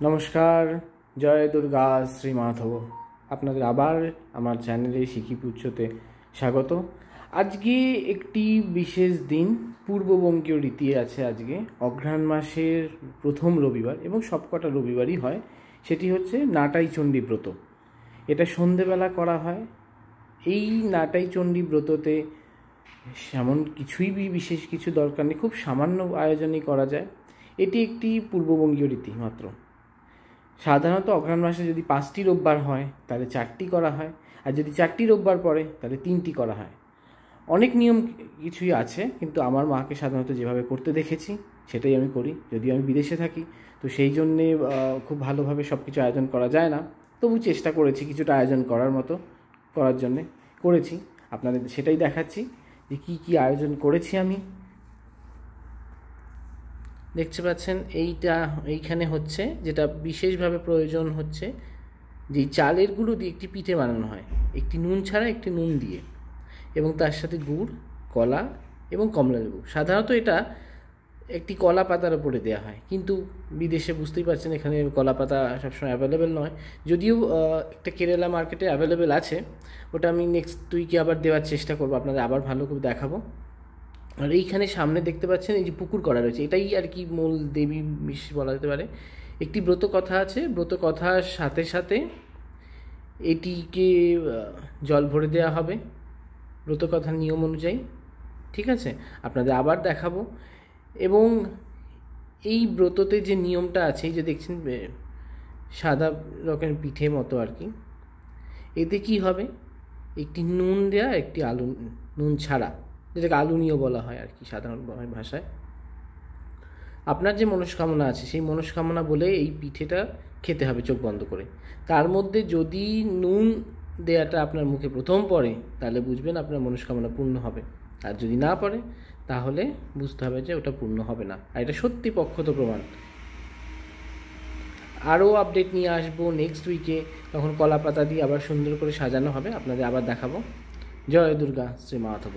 নমস্কার, জয় দুর্গা শ্রী মাধব। আপনাদের আবার আমার চ্যানেলে শিখি পুচ্ছতে স্বাগত। আজকে একটি বিশেষ দিন, পূর্ববঙ্গীয় রীতি আছে আজকে। অঘ্রাণ মাসের প্রথম রবিবার এবং সবকটা রবিবারই হয়, সেটি হচ্ছে নাটাই চণ্ডী ব্রত। এটা সন্ধেবেলা করা হয়। এই নাটাই চণ্ডী ব্রততে এমন কিছুই বিশেষ কিছু দরকার নেই, খুব সামান্য আয়োজনই করা যায়। এটি একটি পূর্ববঙ্গীয় রীতি মাত্র। সাধারণত অঘ্রাণ মাসে যদি 5টি রোববার হয় তাহলে 4টি করা হয়, আর যদি 4টি রোববার পড়ে তাহলে 3টি করা হয়। অনেক নিয়ম কিছুই আছে, কিন্তু আমার মাকে সাধারণত যেভাবে করতে দেখেছি সেটাই আমি করি। যদিও আমি বিদেশে থাকি, তো সেই জন্যে খুব ভালোভাবে সব কিছু আয়োজন করা যায় না, তবু চেষ্টা করেছি কিছুটা আয়োজন করার জন্যে করেছি। আপনাদের সেটাই দেখাচ্ছি যে কী কী আয়োজন করেছি আমি। দেখতে পাচ্ছেন এইখানে হচ্ছে যেটা বিশেষভাবে প্রয়োজন হচ্ছে, যে চালের গুঁড়ো দিয়ে একটি পিঠে বানানো হয়, একটি নুন ছাড়া একটি নুন দিয়ে, এবং তার সাথে গুড়, কলা এবং কমলালেবু। সাধারণত এটা একটি কলা পাতার ওপরে দেওয়া হয়, কিন্তু বিদেশে বুঝতেই পারছেন এখানে কলা পাতা সবসময় অ্যাভেলেবেল নয়। যদিও একটা কেরালা মার্কেটে অ্যাভেলেবেল আছে, ওটা আমি নেক্সট উইকে আবার দেওয়ার চেষ্টা করবো, আপনাদের আবার ভালো করে দেখাবো। আর এইখানে সামনে দেখতে পাচ্ছেন এই যে পুকুর করা রয়েছে, এটাই আর কি মূল দেবী বলা যেতে পারে। একটি ব্রত কথা আছে, ব্রত কথার সাথে সাথে এটিকে জল ভরে দেওয়া হবে ব্রত কথার নিয়ম অনুযায়ী। ঠিক আছে, আপনাদের আবার দেখাবো। এবং এই ব্রততে যে নিয়মটা আছে, এই যে দেখছেন সাদা রকমের পিঠে মতো আর কি, এতে কি হবে, একটি নুন দেয়া, একটি আলু নুন ছাড়া, যেটাকে আলুনীয় বলা হয় আর কি সাধারণ ভাষায়। আপনার যে মনস্কামনা আছে সেই মনস্কামনা বলে এই পিঠেটা খেতে হবে চোখ বন্ধ করে। তার মধ্যে যদি নুন দেয়াটা আপনার মুখে প্রথম পড়ে তাহলে বুঝবেন আপনার মনস্কামনা পূর্ণ হবে, আর যদি না পড়ে তাহলে বুঝতে হবে যে ওটা পূর্ণ হবে না। আর এটা সত্যি পক্ষত প্রমাণ। আরও আপডেট নিয়ে আসবো নেক্সট উইকে, তখন কলা পাতা দিয়ে আবার সুন্দর করে সাজানো হবে, আপনাদের আবার দেখাবো। জয় দুর্গা শ্রী মাধব।